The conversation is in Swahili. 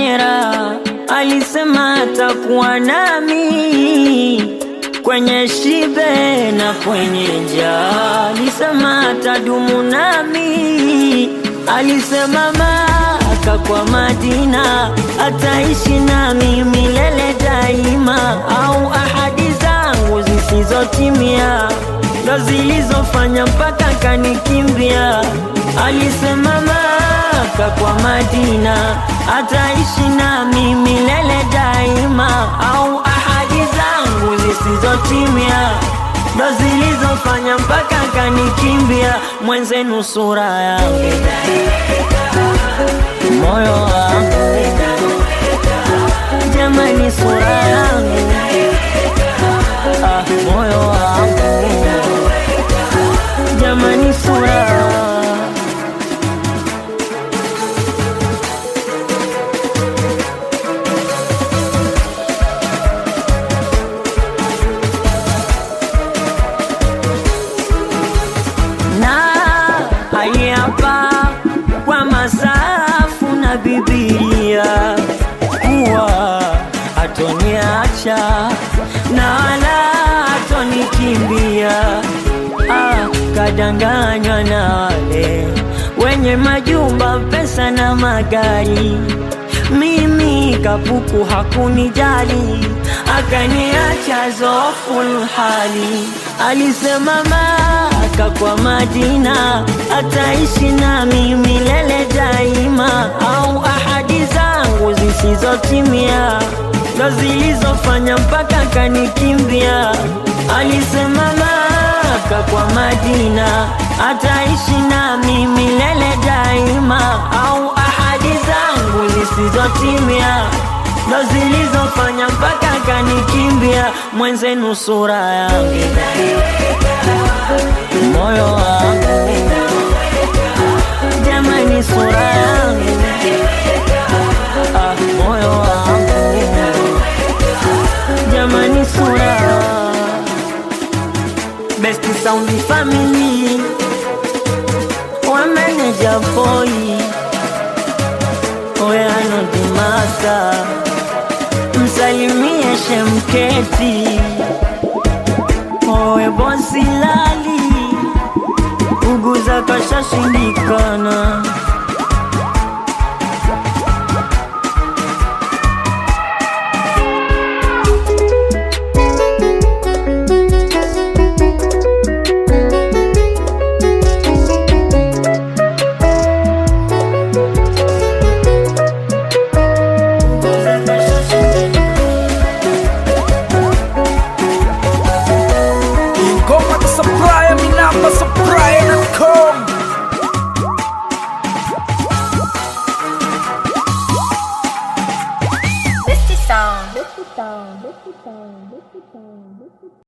kwenye raha, alisema atakuwa nami kwenye shibe na kwenye njaa, alisema atadumu nami, alisema Maka kwa Madina ataishi nami milele daima, au ahadi zangu zisizotimia ndo zilizofanya mpaka kanikimbia. Alisema Maka kwa Madina ataishi nami milele daima, au ahadi zangu zisizotimia ndo zilizofanya mpaka kanikimbia. Mwenzenu sura yangu, moyo wangu, jamani sura yangu, moyo wangu, jamani sura. Hapa kwa masafu na Biblia kuwa hatoniacha na wala hatonikimbia. Kadanganywa na wale wenye majumba, pesa na magari, mimi kapuku hakunijali, akaniacha zoful hali. Alisema Maka kwa Madina ataishi nami milele daima, au ahadi zangu zisizotimia ndo zilizofanya mpaka kanikimbia. Alisema Maka kwa Madina ataishi nami milele daima, au ahadi zangu zisizotimia ndo zilizofanya mpaka kanikimbia. Mwenzenu sura yangu, moyo wangu, jamani sura yangu, moyo wangu, jamani sura. Best Sound Family wa manager boy Oyano Dimasa, msalimie Shemketi, owe bosi lali, uguza kashashindikana. This is sound.